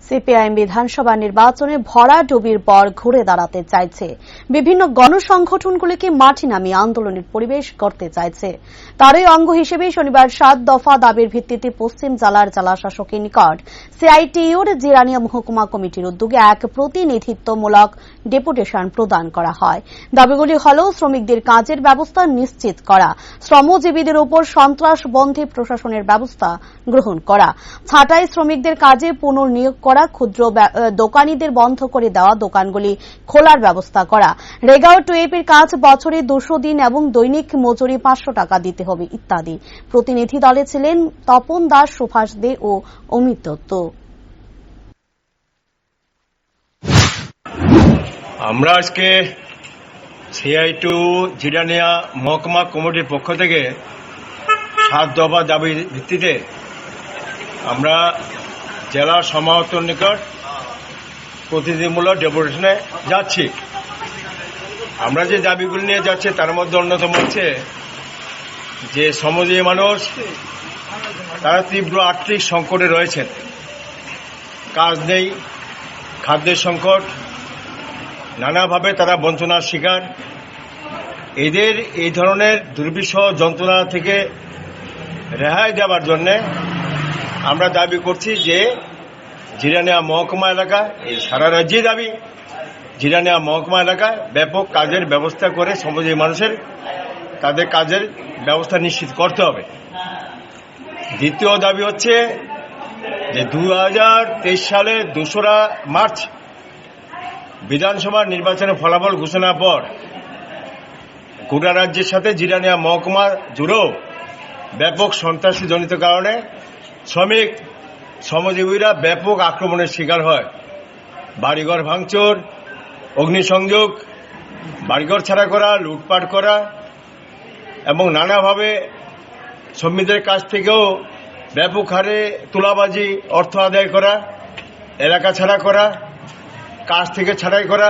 CPIM বিধানসভা নির্বাচনে ভরাডুবির পর ঘুরে দাঁড়াতে চাইছে। বিভিন্ন গণসংগঠনগুলিকে মাঠে নামিয়ে আন্দোলনের পরিবেশ করতে চাইছে। তারই অঙ্গ হিসেবে শনিবার 7 দফা দাবির ভিত্তিতে পশ্চিম জেলার জেলাশাসকের নিকট সিআইটিইউর জিরানিয়া মহকুমা কমিটির উদ্যোগে এক প্রতিনিধিত্বমূলক ডেপুটেশন প্রদান করা হয়। দাবিগুলি হল শ্রমিকদের কাজের ব্যবস্থা নিশ্চিত করা, শ্রমজীবীদের উপর সন্ত্রাস বন্ধে প্রশাসনের ব্যবস্থা গ্রহণ করা, ছাঁটাই শ্রমিকদের কাজে পুনর্নিয়োগ করা, ক্ষুদ্র দোকানীদের বন্ধ করে দেওয়া দোকানগুলি খোলার ব্যবস্থা করা, রেগাও টুয়েপের কাজ বছরে 200 দিন এবং দৈনিক মজুরি 500 টাকা দিতে হবে ইত্যাদি। প্রতিনিধি দলে ছিলেন তপন দাস, সুভাষ দে ও অমিত দত্ত। আমরা আজকে সিআইটিইউ জিরানিয়া মহকুমা কমিটির পক্ষ থেকে 7 দফা দাবির ভিত্তিতে আমরা জেলা সমাহর্তর নিকট প্রতিনিধিমূলক ডেপুটেশনে যাচ্ছি। আমরা যে দাবিগুলি নিয়ে যাচ্ছি তার মধ্যে অন্যতম হচ্ছে যে শ্রমজীবী মানুষ তারা তীব্র আর্থিক সংকটে রয়েছেন, কাজ নেই, খাদ্যের সংকট, নানাভাবে তারা বঞ্চনার শিকার। এদের এই ধরনের দুর্বিষহ যন্ত্রণা থেকে রেহাই দেওয়ার জন্য আমরা দাবি করছি যে জিরানিয়া মহকুমা এলাকা, এই সারা রাজ্যেই দাবি, জিরানিয়া মহকুমা এলাকায় ব্যাপক কাজের ব্যবস্থা করে শ্রমজীবী মানুষের তাদের কাজের ব্যবস্থা নিশ্চিত করতে হবে। দ্বিতীয় দাবি হচ্ছে যে 2023 সালে 2রা মার্চ বিধানসভা নির্বাচনের ফলাফল ঘোষণার পর গোটা রাজ্যের সাথে জিরানিয়া মহকুমা জুড়েও ব্যাপক সন্ত্রাসী জনিত কারণে শ্রমজীবীরা ব্যাপক আক্রমণের শিকার হয়। বাড়িঘর ভাঙচুর, অগ্নিসংযোগ, বাড়িঘর ছাড়া করা, লুটপাট করা এবং নানাভাবে শ্রমিকদের কাছ থেকেও ব্যাপক হারে তোলাবাজি, অর্থ আদায় করা, এলাকা ছাড়া করা, কাজ থেকে ছাঁটাই করা,